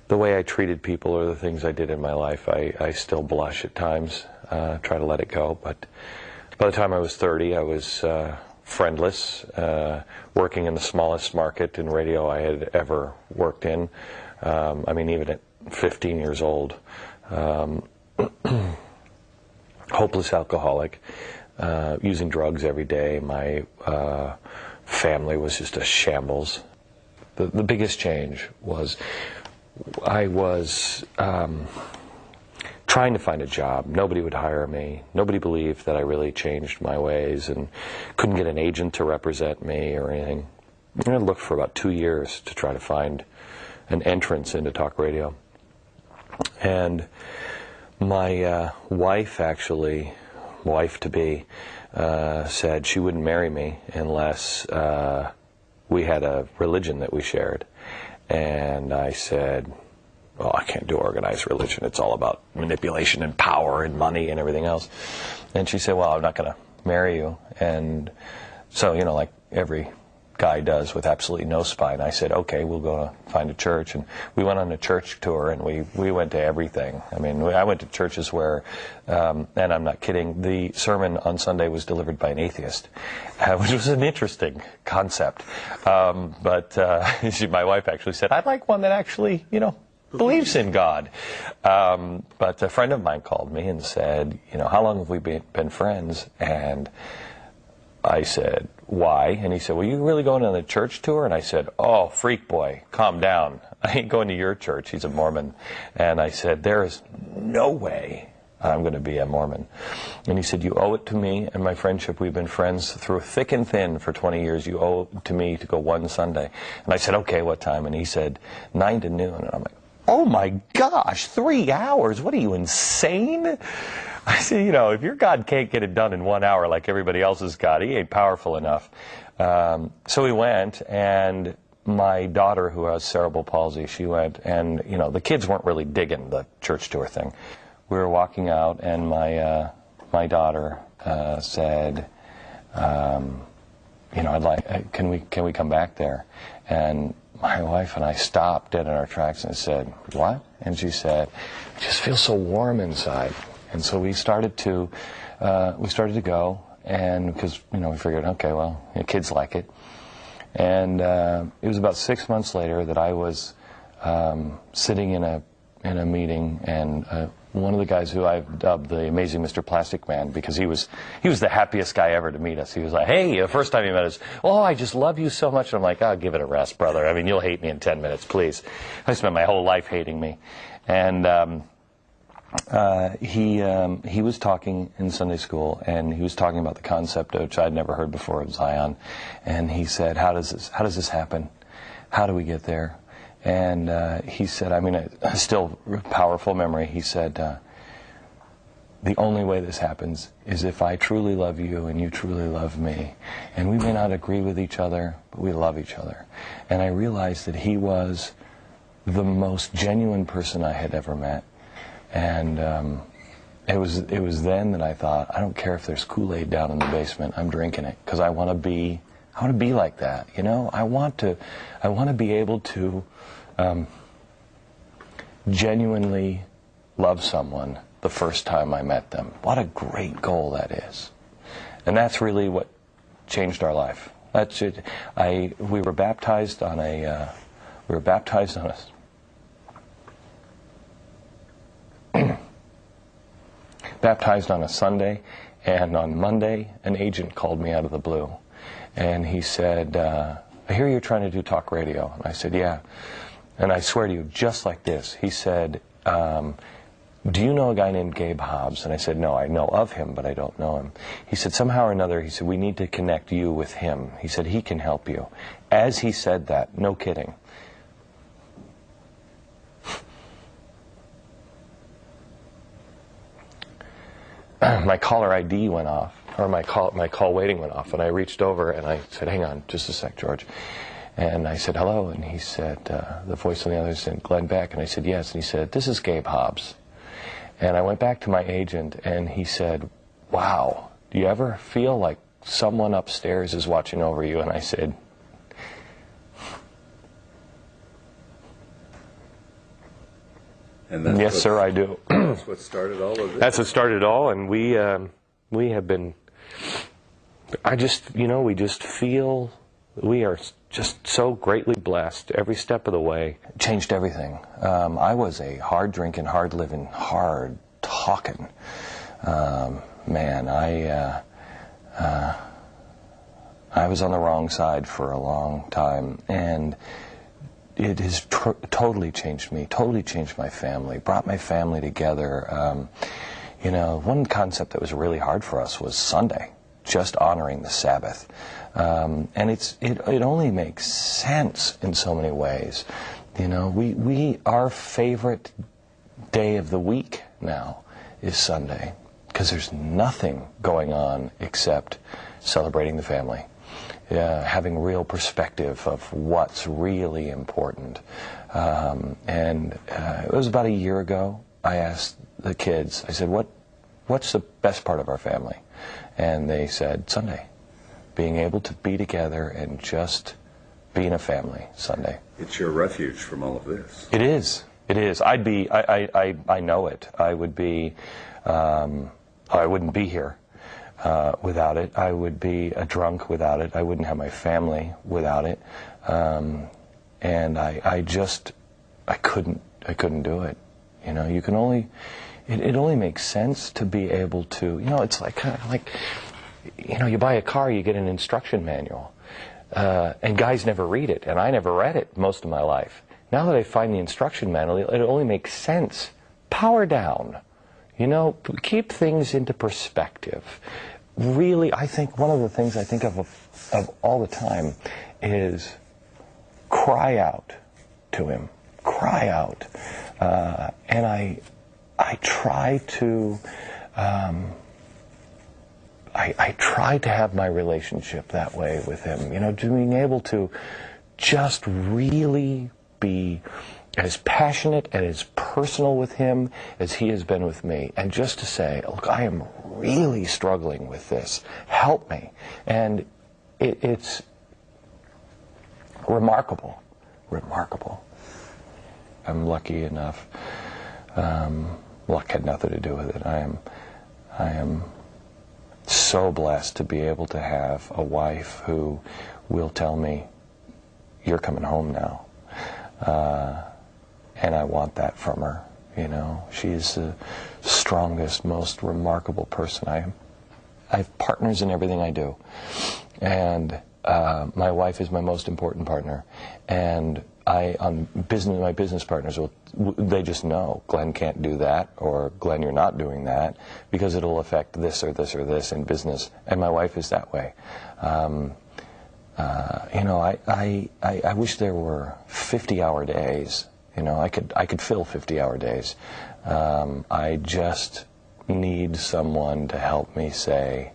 the way I treated people or the things I did in my life, I still blush at times, try to let it go. But by the time I was 30, I was friendless, working in the smallest market in radio I had ever worked in. I mean, even at 15 years old. Hopeless alcoholic, using drugs every day. My family was just a shambles. The biggest change was I was trying to find a job. Nobody would hire me. Nobody believed that I really changed my ways, and couldn't get an agent to represent me or anything. I looked for about 2 years to try to find an entrance into talk radio. And my wife-to-be, said she wouldn't marry me unless we had a religion that we shared. And I said, well, I can't do organized religion. It's all about manipulation and power and money and everything else. And she said, well, I'm not going to marry you. And so, you know, like every guy does with absolutely no spine, I said, okay, we'll go to find a church. And we went on a church tour, and we went to everything. I mean, I went to churches where, and I'm not kidding, the sermon on Sunday was delivered by an atheist, which was an interesting concept. But my wife actually said, I'd like one that actually, you know, believes in God. But a friend of mine called me and said, you know, how long have we been friends? And I said, why? And he said, well, you really going on a church tour? And I said, oh, freak boy, calm down. I ain't going to your church. He's a Mormon. And I said, there is no way I'm going to be a Mormon. And he said, you owe it to me and my friendship. We've been friends through thick and thin for 20 years. You owe it to me to go one Sunday. And I said, okay, what time? And he said, 9 to noon. And I'm like, oh my gosh, 3 hours? What are you, insane? I said, you know, if your God can't get it done in 1 hour like everybody else's God, he ain't powerful enough. So we went, and my daughter, who has cerebral palsy, she went, and, you know, the kids weren't really digging the church tour thing. We were walking out, and my daughter said, you know, I'd like, can we come back there? And my wife and I stopped dead in our tracks and said, what? And she said, it just feels so warm inside. And so we started to go, and because, you know, we figured, okay, well, you know, kids like it. And it was about 6 months later that I was sitting in a meeting, and one of the guys who I've dubbed the Amazing Mr. Plastic Man, because he was the happiest guy ever to meet us. He was like, hey, the first time he met us, oh, I just love you so much. And I'm like, oh, give it a rest, brother. I mean, you'll hate me in 10 minutes, please. I spent my whole life hating me. And he was talking in Sunday school, and he was talking about the concept, which I'd never heard before, of Zion. And he said, how does this happen? How do we get there? And he said, I mean, a still powerful memory, he said, the only way this happens is if I truly love you and you truly love me. And we may not agree with each other, but we love each other. And I realized that he was the most genuine person I had ever met. And it was then that I thought, I don't care if there's Kool-Aid down in the basement, I'm drinking it, because I want to be like that, you know. I want to be able to genuinely love someone the first time I met them. What a great goal that is. And that's really what changed our life. That's it. We were baptized on a baptized on a Sunday, and on Monday an agent called me out of the blue, and he said, I hear you're trying to do talk radio. And I said, yeah. And I swear to you, just like this, he said, do you know a guy named Gabe Hobbs? And I said, no, I know of him, but I don't know him. He said, somehow or another, he said, we need to connect you with him. He said, he can help you. As he said that, no kidding, my caller ID went off, or my call waiting went off, and I reached over and I said, hang on just a sec, George. And I said, hello, and he said, the voice on the other said, Glenn Beck. And I said, yes. And he said, this is Gabe Hobbs. And I went back to my agent, and he said, wow, do you ever feel like someone upstairs is watching over you? And I said, And that's yes, sir, I do. That's what started all of this. That's what started it all, and we have been. We just feel we are just so greatly blessed every step of the way. It changed everything. I was a hard drinking, hard living, hard talking man. I was on the wrong side for a long time, and it has totally changed me, totally changed my family, brought my family together. One concept that was really hard for us was Sunday, just honoring the Sabbath. And it only makes sense in so many ways. Our favorite day of the week now is Sunday, because there's nothing going on except celebrating the family. Having real perspective of what's really important. It was about a year ago, I asked the kids, I said, what's the best part of our family? And they said, Sunday. Being able to be together and just being a family, Sunday. It's your refuge from all of this. It is. It is. I know it. I would be, I wouldn't be here. Without it. I would be a drunk without it. I wouldn't have my family without it. And I couldn't do it. You can only, it only makes sense to be able to, it's like kind of like, you buy a car, you get an instruction manual. And guys never read it, and I never read it most of my life. Now that I find the instruction manual, it only makes sense. Power down. Keep things into perspective. Really, I think one of the things I think of all the time is cry out to Him. Cry out. And I try to I try to have my relationship that way with Him. Being able to just really be as passionate and as personal with Him as He has been with me. And just to say, look, I am really struggling with this. Help me. And it's remarkable. Remarkable. I'm lucky enough. Luck had nothing to do with it. I am so blessed to be able to have a wife who will tell me, you're coming home now. And I want that from her. She's the strongest, most remarkable person I am. I have partners in everything I do. And my wife is my most important partner. And my business partners, they just know, Glenn can't do that, or Glenn, you're not doing that, because it'll affect this or this or this in business. And my wife is that way. I wish there were 50-hour days. I could fill 50-hour days. I just need someone to help me say,